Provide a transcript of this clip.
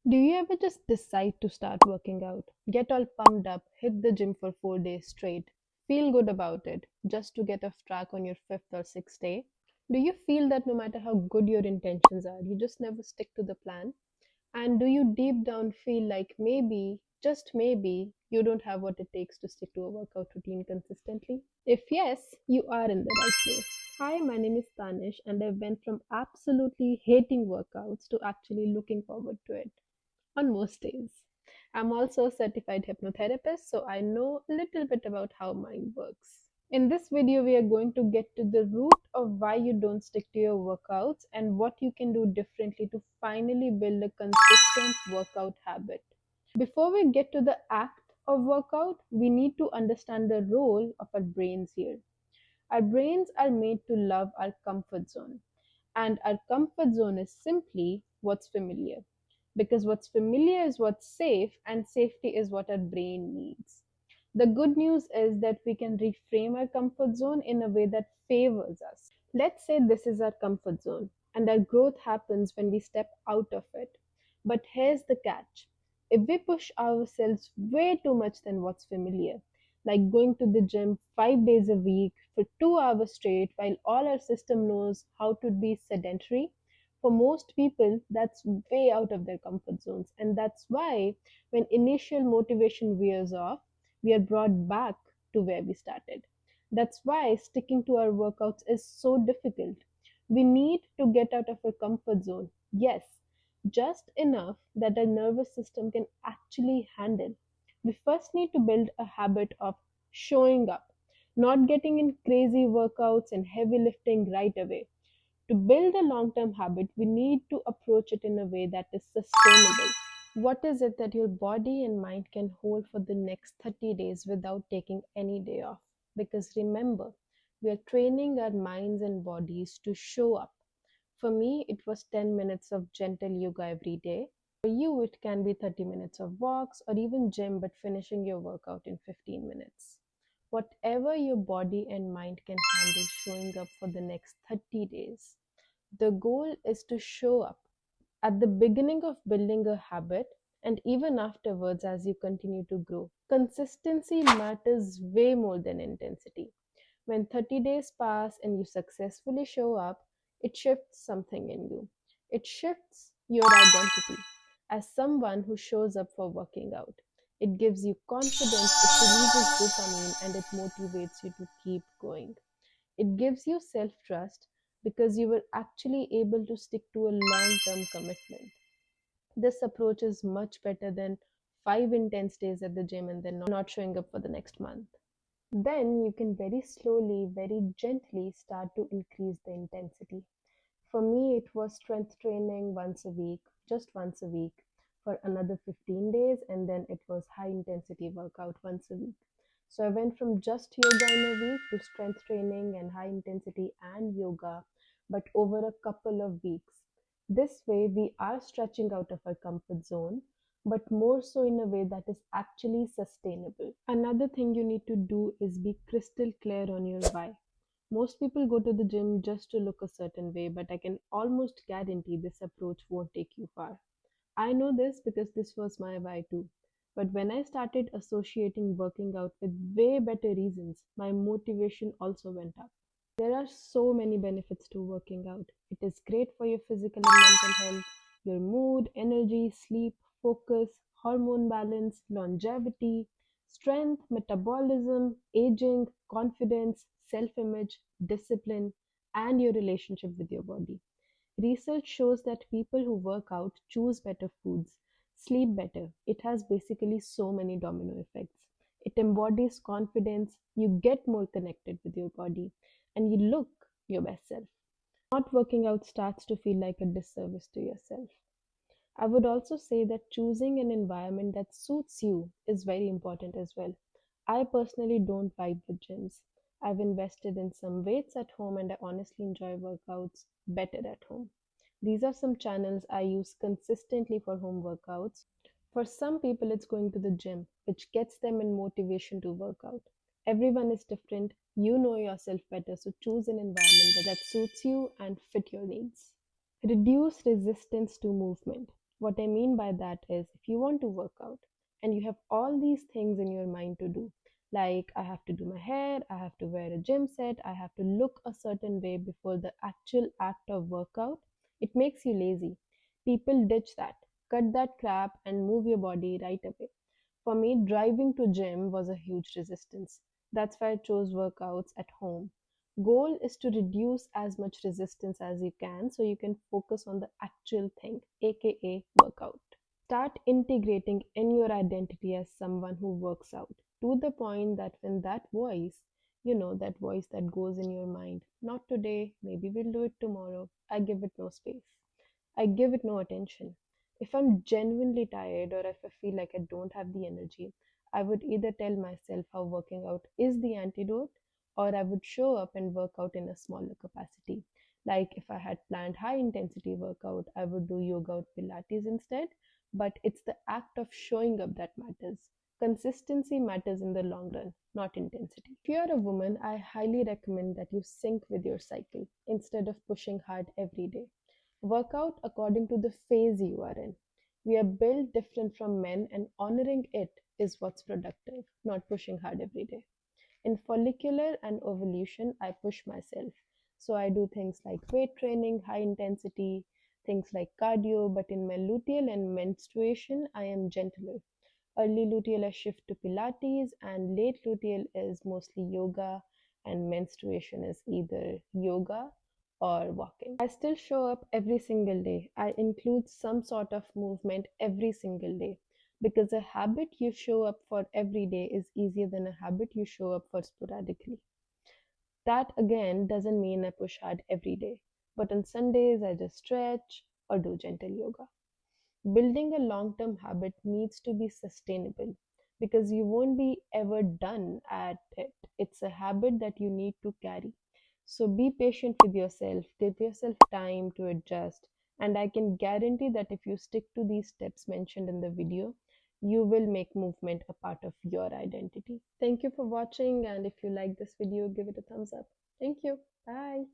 Do you ever just decide to start working out? Get all pumped up, hit the gym for 4 days straight, feel good about it, just to get off track on your fifth or sixth day? Do you feel that no matter how good your intentions are, you just never stick to the plan? And do you deep down feel like maybe, just maybe, you don't have what it takes to stick to a workout routine consistently? If yes, you are in the right place. Hi, my name is Tanish, and I went from absolutely hating workouts to actually looking forward to it on most days. I'm also a certified hypnotherapist, so I know a little bit about how mind works. In this video, we are going to get to the root of why you don't stick to your workouts and what you can do differently to finally build a consistent workout habit. Before we get to the act of workout, we need to understand the role of our brains here. Our brains are made to love our comfort zone, and our comfort zone is simply what's familiar. Because what's familiar is what's safe, and safety is what our brain needs. The good news is that we can reframe our comfort zone in a way that favors us. Let's say this is our comfort zone, and our growth happens when we step out of it. But here's the catch: if we push ourselves way too much than what's familiar, like going to the gym 5 days a week for 2 hours straight while all our system knows how to be sedentary, for most people, that's way out of their comfort zones. And that's why, when initial motivation wears off, we are brought back to where we started. That's why sticking to our workouts is so difficult. We need to get out of our comfort zone. Yes, just enough that our nervous system can actually handle. We first need to build a habit of showing up, not getting in crazy workouts and heavy lifting right away. To build a long term habit, we need to approach it in a way that is sustainable. What is it that your body and mind can hold for the next 30 days without taking any day off? Because remember, we are training our minds and bodies to show up. For me, it was 10 minutes of gentle yoga every day. For you, it can be 30 minutes of walks or even gym, but finishing your workout in 15 minutes. Whatever your body and mind can handle showing up for the next 30 days. The goal is to show up at the beginning of building a habit and even afterwards as you continue to grow. Consistency matters way more than intensity. When 30 days pass and you successfully show up, it shifts something in you. It shifts your identity as someone who shows up for working out. It gives you confidence, it releases dopamine, and it motivates you to keep going. It gives you self trust because you were actually able to stick to a long term commitment. This approach is much better than 5 intense days at the gym and then not showing up for the next month. Then you can very slowly, very gently start to increase the intensity. For me, it was strength training once a week, just once a week, for another 15 days, and then it was high intensity workout once a week. So I went from just yoga in a week to strength training and high intensity and yoga, but over a couple of weeks. This way, we are stretching out of our comfort zone, but more so in a way that is actually sustainable. Another thing you need to do is be crystal clear on your why. Most people go to the gym just to look a certain way, but I can almost guarantee this approach won't take you far. I know this because this was my why too. But when I started associating working out with way better reasons, my motivation also went up. There are so many benefits to working out. It is great for your physical and mental health, your mood, energy, sleep, focus, hormone balance, longevity, strength, metabolism, aging, confidence, self image, discipline, and your relationship with your body. Research shows that people who work out choose better foods, sleep better. It has basically so many domino effects. It embodies confidence, you get more connected with your body, and you look your best self. Not working out starts to feel like a disservice to yourself. I would also say that choosing an environment that suits you is very important as well. I personally don't vibe with gyms. I've invested in some weights at home and I honestly enjoy workouts better at home. These are some channels I use consistently for home workouts. For some people, it's going to the gym, which gets them in motivation to work out. Everyone is different. You know yourself better, so choose an environment that suits you and fit your needs. Reduce resistance to movement. What I mean by that is, if you want to work out and you have all these things in your mind to do, like I have to do my hair, I have to wear a gym set, I have to look a certain way before the actual act of workout, it makes you lazy. People ditch that. Cut that crap and move your body right away. For me, driving to gym was a huge resistance. That's why I chose workouts at home. Goal is to reduce as much resistance as you can so you can focus on the actual thing, aka workout. Start integrating in your identity as someone who works out to the point that when that voice, that voice that goes in your mind, not today, maybe we'll do it tomorrow, I give it no space. I give it no attention. If I'm genuinely tired or if I feel like I don't have the energy, I would either tell myself how working out is the antidote, or I would show up and work out in a smaller capacity. Like if I had planned high intensity workout, I would do yoga or Pilates instead. But it's the act of showing up that matters. Consistency matters in the long run, not intensity. If you're a woman, I highly recommend that you sync with your cycle instead of pushing hard every day. Work out according to the phase you are in. We are built different from men, and honoring it is what's productive, not pushing hard every day. In follicular and ovulation, I push myself. So I do things like weight training, high intensity, things like cardio, but in my luteal and menstruation, I am gentler. Early luteal I shift to Pilates, and late luteal is mostly yoga, and menstruation is either yoga or walking. I still show up every single day. I include some sort of movement every single day because a habit you show up for every day is easier than a habit you show up for sporadically. That again doesn't mean I push hard every day, but on Sundays I just stretch or do gentle yoga. Building a long term habit needs to be sustainable because you won't be ever done at it. It's a habit that you need to carry. So be patient with yourself, give yourself time to adjust, and I can guarantee that if you stick to these steps mentioned in the video, you will make movement a part of your identity. Thank you for watching, and if you like this video, give it a thumbs up. Thank you. Bye.